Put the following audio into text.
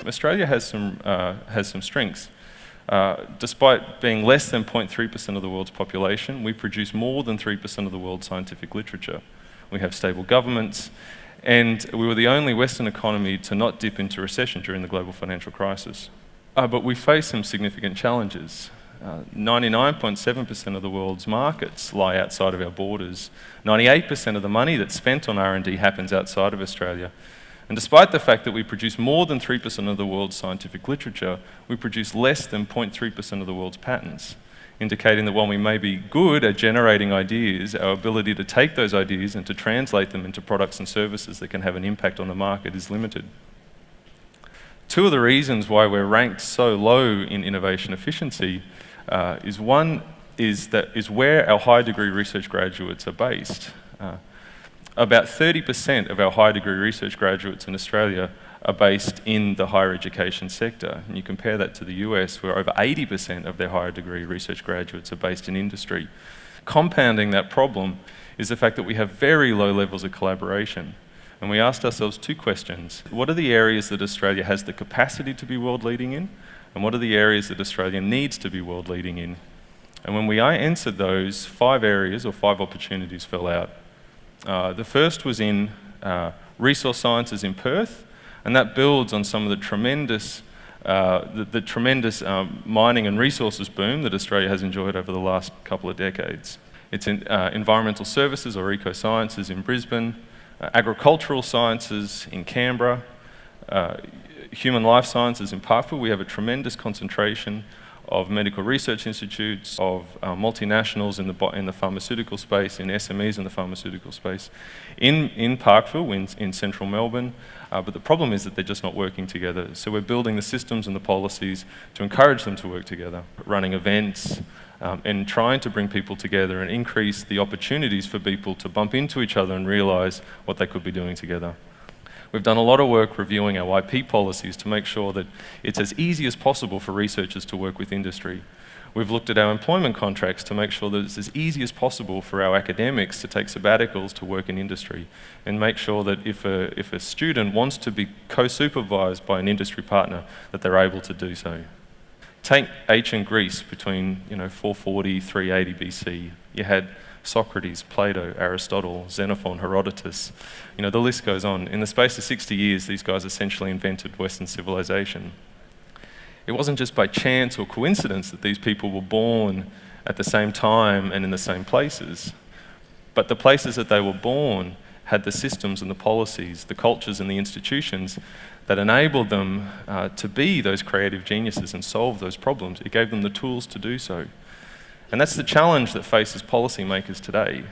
Australia has some strengths. Despite being less than 0.3% of the world's population, we produce more than 3% of the world's scientific literature. We have stable governments, and we were the only Western economy to not dip into recession during the global financial crisis. But we face some significant challenges. 99.7% of the world's markets lie outside of our borders. 98% of the money that's spent on R&D happens outside of Australia. And despite the fact that we produce more than 3% of the world's scientific literature, we produce less than 0.3% of the world's patents, indicating that while we may be good at generating ideas, our ability to take those ideas and to translate them into products and services that can have an impact on the market is limited. Two of the reasons why we're ranked so low in innovation efficiency is where our high degree research graduates are based. About 30% of our high degree research graduates in Australia are based in the higher education sector. And you compare that to the US, where over 80% of their higher degree research graduates are based in industry. Compounding that problem is the fact that we have very low levels of collaboration. And we asked ourselves two questions. What are the areas that Australia has the capacity to be world leading in? And what are the areas that Australia needs to be world leading in? And when we answered those, 5 areas or 5 opportunities fell out. The first was in resource sciences in Perth, and that builds on some of the tremendous mining and resources boom that Australia has enjoyed over the last couple of decades. It's in environmental services or eco-sciences in Brisbane, agricultural sciences in Canberra, human life sciences in Parkville. We have a tremendous concentration of medical research institutes, of multinationals in the pharmaceutical space, in SMEs in the pharmaceutical space, in Parkville, in central Melbourne, but the problem is that they're just not working together. So we're building the systems and the policies to encourage them to work together, running events, and trying to bring people together and increase the opportunities for people to bump into each other and realise what they could be doing together. We've done a lot of work reviewing our IP policies to make sure that it's as easy as possible for researchers to work with industry. We've looked at our employment contracts to make sure that it's as easy as possible for our academics to take sabbaticals to work in industry, and make sure that if a student wants to be co-supervised by an industry partner, that they're able to do so. Take ancient Greece between 440, 380 BC. You had Socrates, Plato, Aristotle, Xenophon, Herodotus. The list goes on. In the space of 60 years, these guys essentially invented Western civilization. It wasn't just by chance or coincidence that these people were born at the same time and in the same places, but the places that they were born had the systems and the policies, the cultures and the institutions that enabled them to be those creative geniuses and solve those problems. It gave them the tools to do so. And that's the challenge that faces policymakers today.